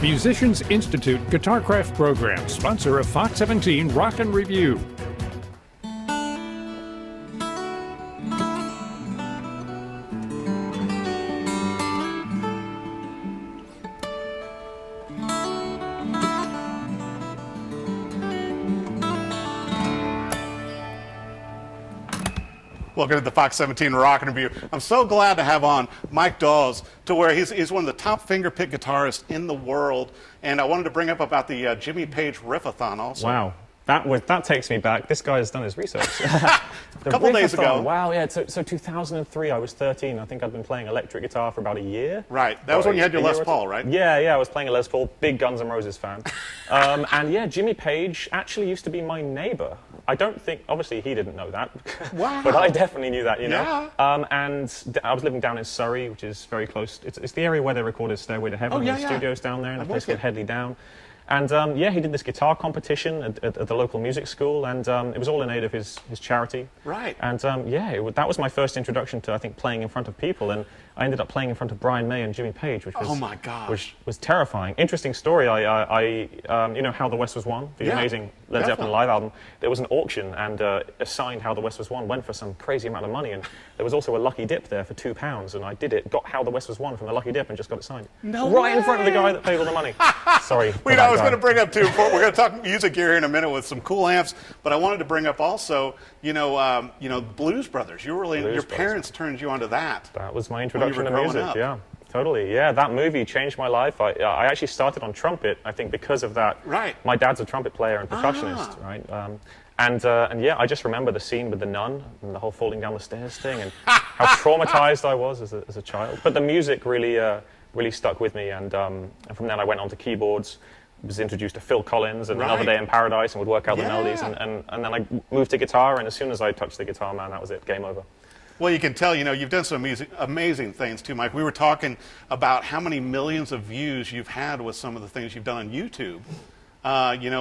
Musicians Institute Guitarcraft Program, sponsor of Fox 17 Rock and Review. Welcome to the Fox 17 Rock and Review. I'm so glad to have on Mike Dawes, to where he's one of the top fingerpick guitarists in the world. And I wanted to bring up about the Jimmy Page Riff-a-thon also. Wow. That takes me back. This guy has done his research. A couple days ago. Wow, yeah. So 2003, I was 13. I think I'd been playing electric guitar for about a year. Right. That was when you had your Les Paul, right? Yeah, I was playing a Les Paul. Big Guns N' Roses fan. And yeah, Jimmy Page actually used to be my neighbor. I don't think, obviously he didn't know that. Wow. But I definitely knew that, you know. Yeah. And I was living down in Surrey, which is very close. It's the area where they recorded Stairway to Heaven. Oh, yeah, the studios down there in a place with called Headley Down. And yeah, he did this guitar competition at the local music school, and it was all in aid of his charity. Right. And yeah, that was my first introduction to, I think, playing in front of people, and I ended up playing in front of Brian May and Jimmy Page, which was, oh my God, which was terrifying. Interesting story. You know, How the West Was Won, the amazing Led Zeppelin live album. There was an auction, and assigned How the West Was Won went for some crazy amount of money, and there was also a lucky dip there for £2, and I did it, got How the West Was Won from the lucky dip, and just got it signed. No right way. In front of the guy that paid all the money. Sorry. Wait, I was going to bring up too. We're going to talk music here in a minute with some cool amps, but I wanted to bring up also, Blues Brothers. You were really your parents turned you onto that. That was my introduction to music. Up. Yeah, totally. Yeah, that movie changed my life. I actually started on trumpet, I think, because of that. Right. My dad's a trumpet player and percussionist, right? And yeah, I just remember the scene with the nun and the whole falling down the stairs thing, and how traumatized I was as a child. But the music really stuck with me, and from then I went on to keyboards. Was introduced to Phil Collins and Another Day in Paradise, and would work out the melodies, and then I moved to guitar, and as soon as I touched the guitar, man, that was it, game over. Well, you can tell, you've done some amazing things too, Mike. We were talking about how many millions of views you've had with some of the things you've done on YouTube,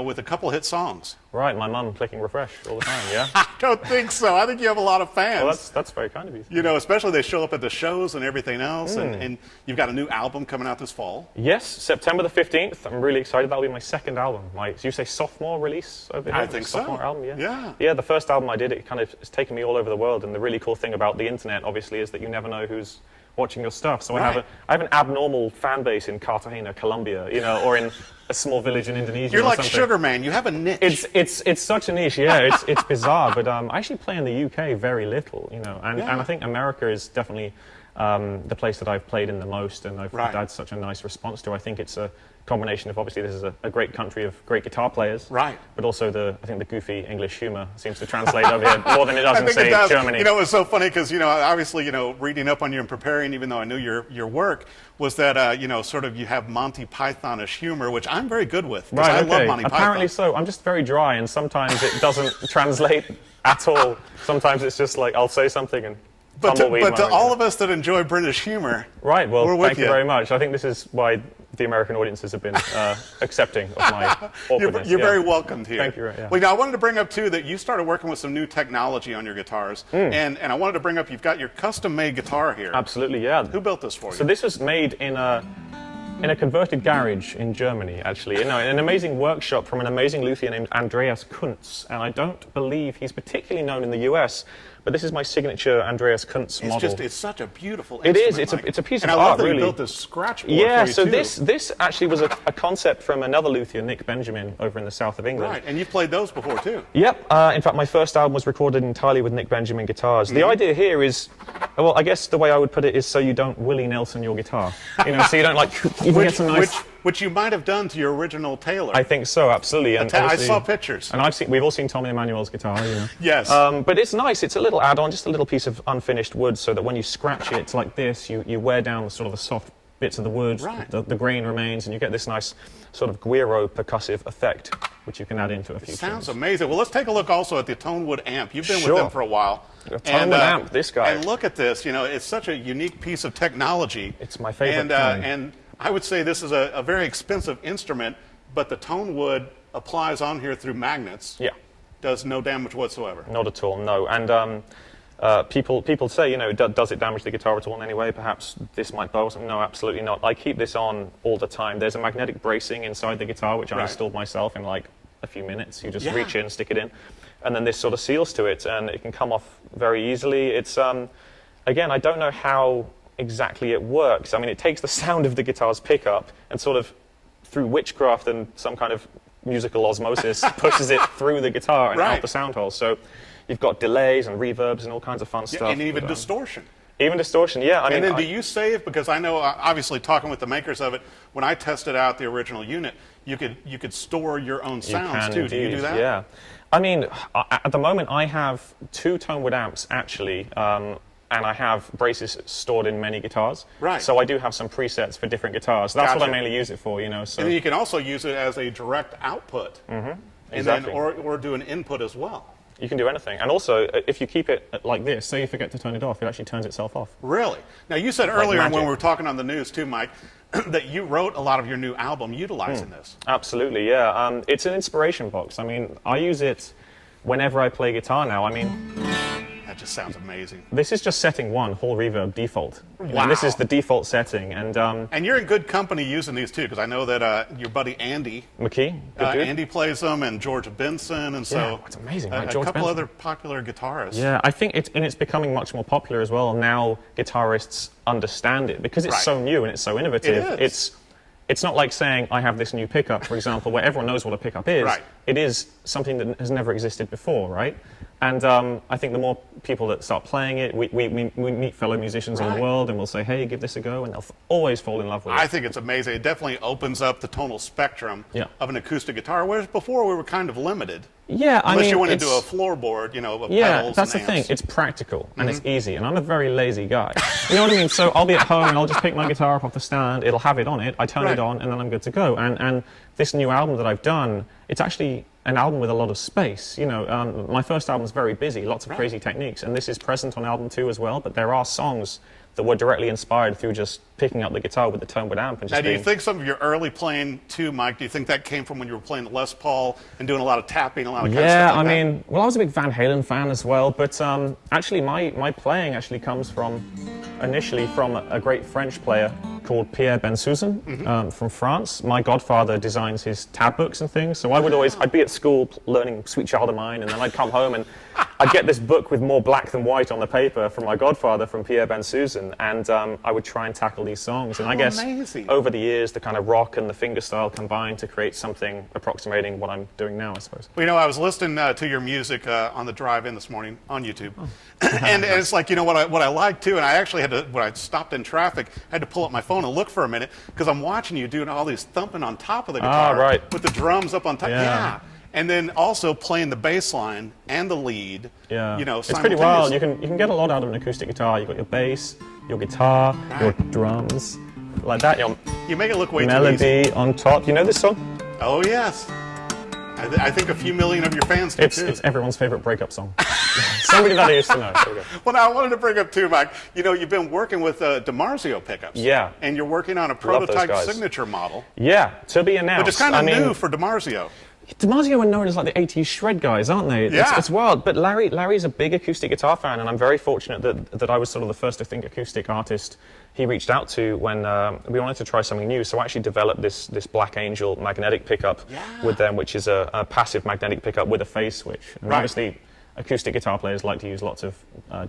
with a couple hit songs. Right, my mum clicking refresh all the time, yeah? I don't think so. I think you have a lot of fans. Well, that's very kind of you. Especially they show up at the shows and everything else, and you've got a new album coming out this fall. Yes, September the 15th. I'm really excited. That'll be my second album. You say sophomore release over here? I think so. Sophomore album, yeah. Yeah, the first album I did, it's taken me all over the world, and the really cool thing about the internet, obviously, is that you never know who's watching your stuff. So I have an abnormal fan base in Cartagena, Colombia, or in a small village in Indonesia. You're or like something. Sugar Man. You have a niche. It's such a niche. Yeah, it's bizarre. But I actually play in the UK very little, and I think America is definitely the place that I've played in the most, and I've had such a nice response to. I think it's a combination of, obviously, this is a great country of great guitar players, right? But also I think the goofy English humor seems to translate over here more than it does in, say, Germany. It's so funny because, obviously, reading up on you and preparing, even though I knew your work, was that, sort of you have Monty Python-ish humor, which I'm very good with. Right, I love Monty Python. Apparently so. I'm just very dry, and sometimes it doesn't translate at all. Sometimes it's just like, I'll say something and But to all of us that enjoy British humor, right, well, we're with thank you very much. I think this is why the American audiences have been accepting of my awkwardness. You're very welcomed here. Thank you. Yeah. Well, I wanted to bring up, too, that you started working with some new technology on your guitars. And I wanted to bring up, you've got your custom-made guitar here. Absolutely, yeah. Who built this for you? So this was made in a converted garage in Germany, actually. In an amazing workshop from an amazing luthier named Andreas Kuntz. And I don't believe he's particularly known in the US, but this is my signature Andreas Kuntz model. It's such a beautiful instrument. It is. It's a piece of art, really. And I love that really. you built this scratch board for you, so too. this actually was a concept from another luthier, Nick Benjamin, over in the south of England. Right, and you've played those before, too. Yep. In fact, my first album was recorded entirely with Nick Benjamin guitars. The idea here is, well, I guess the way I would put it is so you don't Willie Nelson your guitar. So you don't get some nice... Which you might have done to your original Taylor. I think so, absolutely. And I saw pictures. And we've all seen Tommy Emmanuel's guitar, Yes. But it's nice. It's a little add-on, just a little piece of unfinished wood, so that when you scratch it, it's like this. You wear down sort of the soft bits of the wood. Right. The grain remains, and you get this nice sort of guiro percussive effect, which you can add into a few Sounds tunes. amazing. Well, let's take a look also at the Tonewood Amp. You've been with them for a while. ToneWood Amp, this guy. And look at this. It's such a unique piece of technology. It's my favorite and I would say this is a very expensive instrument, but the Tonewood applies on here through magnets. Yeah. Does no damage whatsoever. Not at all, no. And people say, you know, does it damage the guitar at all in any way? Perhaps this might bow. No, absolutely not. I keep this on all the time. There's a magnetic bracing inside the guitar, which I installed myself in like a few minutes. You just reach in, stick it in, and then this sort of seals to it, and it can come off very easily. It's again, I don't know how exactly it works. I mean, it takes the sound of the guitar's pickup and sort of through witchcraft and some kind of musical osmosis pushes it through the guitar and out the sound hole. So you've got delays and reverbs and all kinds of fun stuff. And even distortion. Even distortion, yeah. I mean, then do you save? Because I know, obviously, talking with the makers of it, when I tested out the original unit, you could store your own sounds too. Do you do that? Yeah. I mean, at the moment, I have 2 Tonewood amps actually. And I have braces stored in many guitars. Right. So I do have some presets for different guitars. That's what I mainly use it for, you know. So. And then you can also use it as a direct output. And exactly. then, or do an input as well. You can do anything. And also, if you keep it like this, say you forget to turn it off, it actually turns itself off. Really? Now, you said earlier when we were talking on the news too, Mike, that you wrote a lot of your new album utilizing this. Absolutely, yeah. It's an inspiration box. I mean, I use it whenever I play guitar now. I mean... That just sounds amazing. This is just setting 1, whole reverb default. Wow. And this is the default setting. And you're in good company using these too, because I know that your buddy Andy McKee, Andy plays them, and George Benson, and so it's amazing, right? a George couple Benson. other popular guitarists. Yeah, I think it's becoming much more popular as well. Now guitarists understand it because it's so new and it's so innovative. It's not like saying I have this new pickup, for example, where everyone knows what a pickup is. Right. It is something that has never existed before, right? And I think the more people that start playing it, we meet fellow musicians in the world and we'll say, hey, give this a go, and they'll always fall in love with it. I think it's amazing. It definitely opens up the tonal spectrum of an acoustic guitar, whereas before we were kind of limited. Yeah, Unless you went into a floorboard, you know, of pedals that's and the thing. amps. It's practical and it's easy, and I'm a very lazy guy. You know what I mean? So I'll be at home and I'll just pick my guitar up off the stand. It'll have it on it. I turn it on, and then I'm good to go. And this new album that I've done, it's actually an album with a lot of space. You know, my first album's very busy, lots of crazy techniques, and this is present on album 2 as well. But there are songs that were directly inspired through just picking up the guitar with the Tonewood Amp. And just now, do you think some of your early playing too, Mike, do you think that came from when you were playing the Les Paul and doing a lot of tapping, a lot of kind of stuff like that? I mean, well, I was a big Van Halen fan as well, but actually my playing actually comes initially from a great French player called Pierre Bensusan from France. My godfather designs his tab books and things, so I'd be at school learning Sweet Child of Mine, and then I'd come home and I'd get this book with more black than white on the paper from my godfather, from Pierre Bensusan, and I would try and tackle these songs. And I guess over the years, the kind of rock and the fingerstyle combined to create something approximating what I'm doing now, I suppose. Well, you know, I was listening to your music on the drive in this morning on YouTube, and it's like, you know, what I like too, and I actually had to, when I stopped in traffic, I had to pull up my phone and look for a minute, because I'm watching you doing all these thumping on top of the guitar with the drums up on top. Yeah. And then also playing the bass line and the lead. Yeah. You know, it's pretty wild. You can get a lot out of an acoustic guitar. You've got your bass, your guitar, your drums, like that. You make it look way melody too easy. On top. You know this song? Oh yes. I think a few million of your fans do too. It's everyone's favorite breakup song. Somebody that I used to know. There we go. Well, now I wanted to bring up too, Mike. You know, you've been working with DiMarzio pickups. Yeah. And you're working on a prototype signature model. Yeah, to be announced. But it's kind of new for DiMarzio. DiMarzio are known as like the 80s shred guys, aren't they? It's wild. But Larry's a big acoustic guitar fan, and I'm very fortunate that I was sort of the first, I think, acoustic artist he reached out to when we wanted to try something new. So I actually developed this Black Angel magnetic pickup with them, which is a passive magnetic pickup with a phase switch. And obviously, acoustic guitar players like to use lots of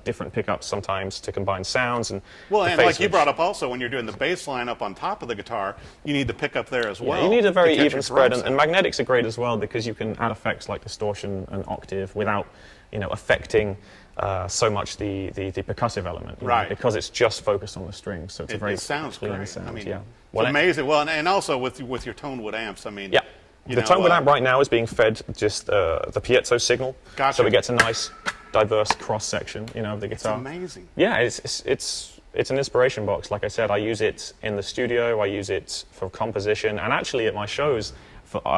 different pickups sometimes to combine sounds. And like you brought up also, when you're doing the bass line up on top of the guitar, you need the pickup there as well. You need a very even spread, and magnetics are great as well because you can add effects like distortion and octave without, you know, affecting so much the percussive element, know, because it's just focused on the strings. So it's a very clean sound. I mean, it's amazing. Well, and also with your Tonewood amps, I mean. Yeah. The Tonewood amp right now is being fed just the piezo signal, so it gets a nice, diverse cross section, you know, of the guitar. It's amazing. Yeah, it's an inspiration box. Like I said, I use it in the studio, I use it for composition, and actually at my shows.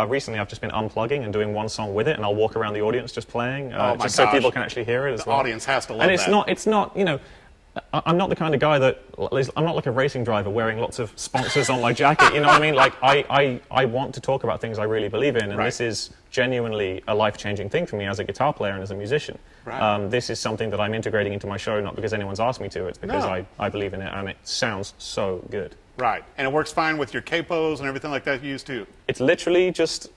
Recently, I've just been unplugging and doing one song with it, and I'll walk around the audience just playing, so people can actually hear it as well. The audience has to love that. And it's not, you know. I'm not the kind of guy that, I'm not like a racing driver wearing lots of sponsors on my jacket, you know what I mean? Like, I want to talk about things I really believe in, and this is genuinely a life-changing thing for me as a guitar player and as a musician. Right. This is something that I'm integrating into my show, not because anyone's asked me to, it's because I believe in it, and it sounds so good. Right, and it works fine with your capos and everything like that you use too? It's literally just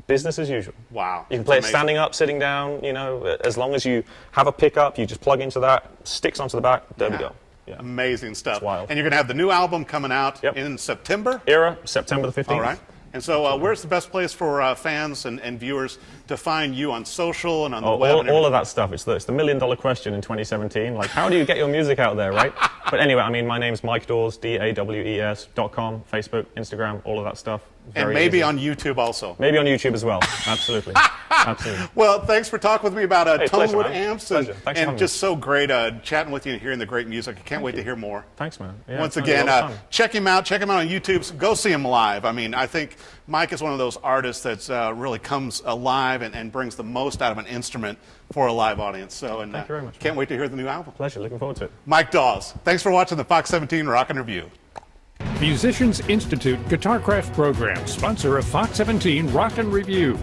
business as usual. Wow. You can play it standing up, sitting down, you know, as long as you have a pickup, you just plug into that, sticks onto the back, there we go. Yeah. Amazing stuff. It's wild. And you're going to have the new album coming out in September? Era, September the 15th. All right. And so where's the best place for fans and viewers to find you on social and on the web? All of that stuff. It's the million-dollar question in 2017. Like, how do you get your music out there, right? But anyway, I mean, my name's Mike Dawes, DAWES.com, Facebook, Instagram, all of that stuff. And maybe on YouTube also. Maybe on YouTube as well. Absolutely. Absolutely. Well, thanks for talking with me about Tonewood Amps. And just so great chatting with you and hearing the great music. I can't wait to hear more. Thanks, man. Yeah, Once again, check him out. Check him out on YouTube. Go see him live. I mean, I think Mike is one of those artists that really comes alive and brings the most out of an instrument for a live audience. So, and thank you very much. Can't wait to hear the new album. Pleasure. Looking forward to it. Mike Dawes. Thanks for watching the Fox 17 Rockin' Review. Musicians Institute Guitarcraft program, sponsor of Fox 17 Rock and Review.